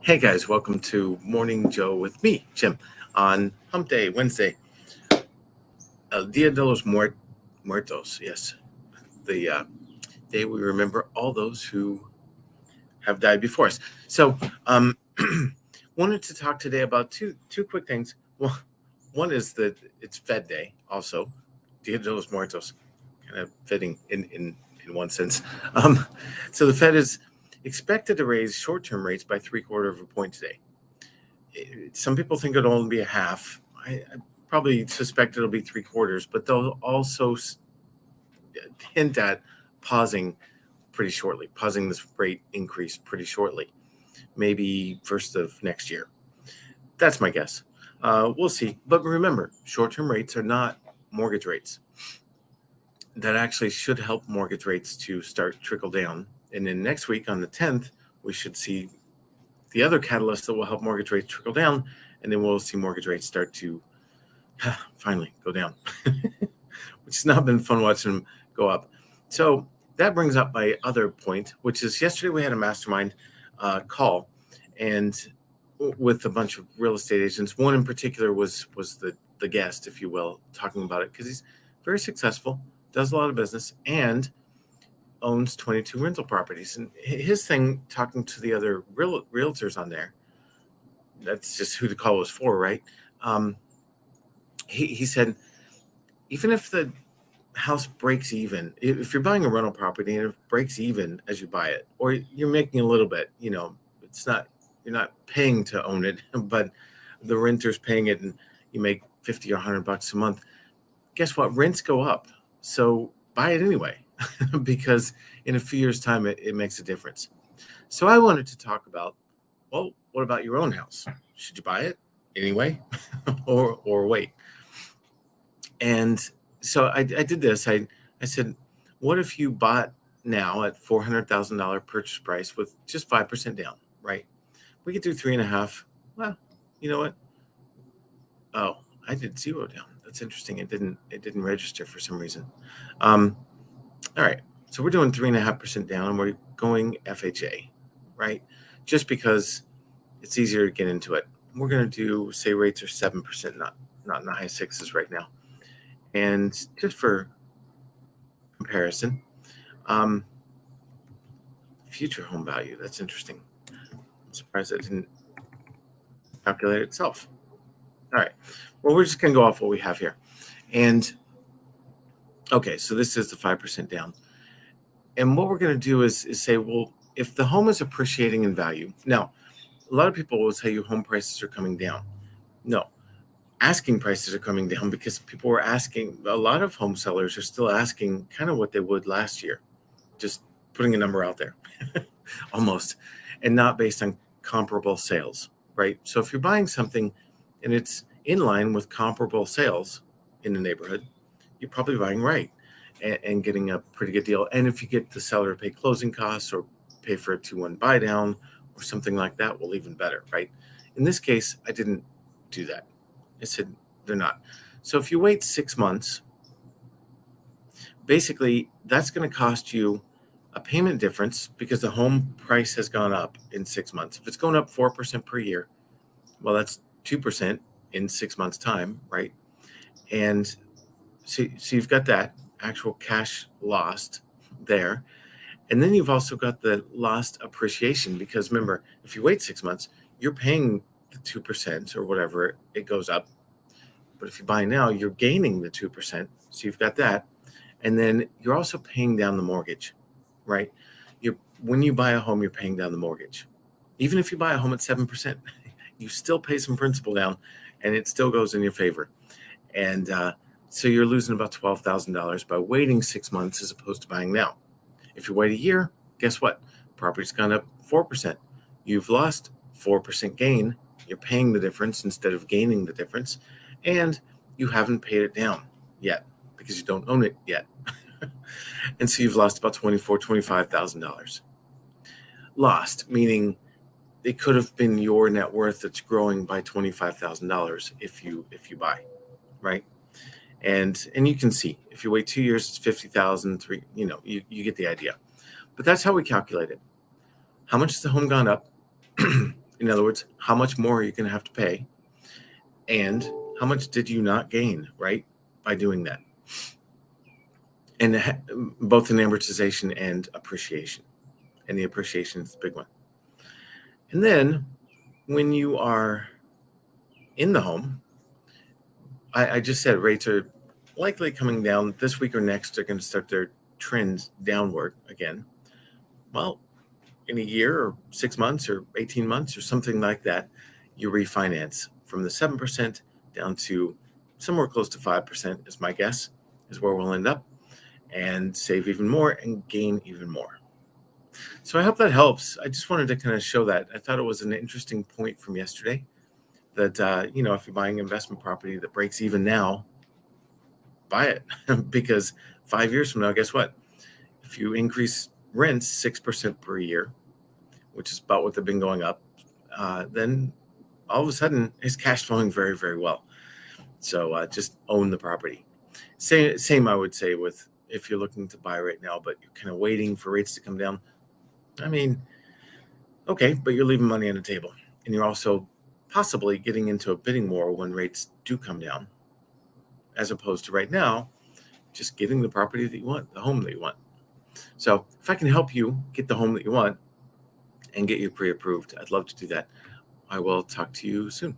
Hey guys, welcome to Morning Joe with me, Jim, on Hump Day, Wednesday, Dia de los Muertos. Yes, the day we remember all those who have died before us. So, wanted to talk today about two quick things. Well, one is that it's Fed Day, also Dia de los Muertos, kind of fitting in one sense. Um, so the Fed is expected to raise short-term rates by 3/4 of a point today. Some people think it'll only be a half. I probably suspect it'll be 3/4, but they'll also hint at pausing pretty shortly, pausing this rate increase pretty shortly, maybe first of next year. That's my guess. We'll see. But remember, short-term rates are not mortgage rates. That actually should help mortgage rates to start trickle down. And then next week on the 10th, we should see the other catalyst that will help mortgage rates trickle down, and then we'll see mortgage rates start to finally go down, which has not been fun watching them go up. So that brings up my other point, which is yesterday we had a mastermind call, and with a bunch of real estate agents. One in particular was the guest, if you will, talking about it because he's very successful, does a lot of business, and owns 22 rental properties. And his thing, talking to the other realtors on there, that's just who the call was for, right? He said, even if the house breaks even, if you're buying a rental property and it breaks even as you buy it, or you're making a little bit, it's not, you're not paying to own it, but the renter's paying it and you make 50 or $100 a month. Guess what? Rents go up. So buy it anyway, because in a few years' time, it makes a difference. So I wanted to talk about, well, what about your own house? Should you buy it anyway, or wait? And so I did this. I said, what if you bought now at $400,000 purchase price with just 5% down, right? We could do 3.5. Well, you know what? Oh, I did 0 down. That's interesting. It didn't register for some reason. All right. So we're doing 3.5% down, and we're going FHA, right? Just because it's easier to get into it. We're going to do, say, rates are 7%, not in the high sixes right now. And just for comparison, um, future home value. That's interesting. I'm surprised that didn't calculate itself. All right. Well, we're just going to go off what we have here. And okay, so this is the 5% down. And what we're going to do is say, well, if the home is appreciating in value, now, a lot of people will tell you home prices are coming down. No, asking prices are coming down because people were asking, a lot of home sellers are still asking kind of what they would last year, just putting a number out there, almost, and not based on comparable sales, right? So if you're buying something and it's in line with comparable sales in the neighborhood, you're probably buying right and getting a pretty good deal. And if you get the seller to pay closing costs or pay for a 2-1 buy down or something like that, well, even better, right? In this case, I didn't do that. I said they're not. So if you wait 6 months, basically that's going to cost you a payment difference because the home price has gone up in 6 months. If it's going up 4% per year, well, that's 2% in 6 months' time, right? And so you've got that actual cash lost there. And then you've also got the lost appreciation because remember, if you wait 6 months, you're paying the 2% or whatever, it goes up. But if you buy now, you're gaining the 2%. So you've got that. And then you're also paying down the mortgage, right? When you buy a home, you're paying down the mortgage. Even if you buy a home at 7%, you still pay some principal down and it still goes in your favor. And so you're losing about $12,000 by waiting 6 months as opposed to buying now. If you wait a year, guess what? Property's gone up 4%. You've lost 4% gain. You're paying the difference instead of gaining the difference. And you haven't paid it down yet because you don't own it yet. And so you've lost about $25,000. Lost, meaning it could have been your net worth that's growing by $25,000 if you buy, right? And you can see if you wait 2 years, it's 50,000. You get the idea. But that's how we calculate it. How much has the home gone up? In other words, how much more are you going to have to pay? And how much did you not gain, right, by doing that? And both in amortization and appreciation. And the appreciation is the big one. And then when you are in the home, I just said rates are likely coming down this week or next. They're going to start their trend downward again. Well, in a year or 6 months or 18 months or something like that, you refinance from the 7% down to somewhere close to 5% is my guess, is where we'll end up, and save even more and gain even more. So I hope that helps. I just wanted to kind of show that. I thought it was an interesting point from yesterday that, if you're buying investment property that breaks even now, buy it because 5 years from now, guess what? If you increase rents 6% per year, which is about what they've been going up, then all of a sudden it's cash flowing very, very well. So just own the property. Same, I would say, with if you're looking to buy right now, but you're kind of waiting for rates to come down. I mean, okay, but you're leaving money on the table, and you're also possibly getting into a bidding war when rates do come down, as opposed to right now, just getting the property that you want, the home that you want. So if I can help you get the home that you want and get you pre-approved, I'd love to do that. I will talk to you soon.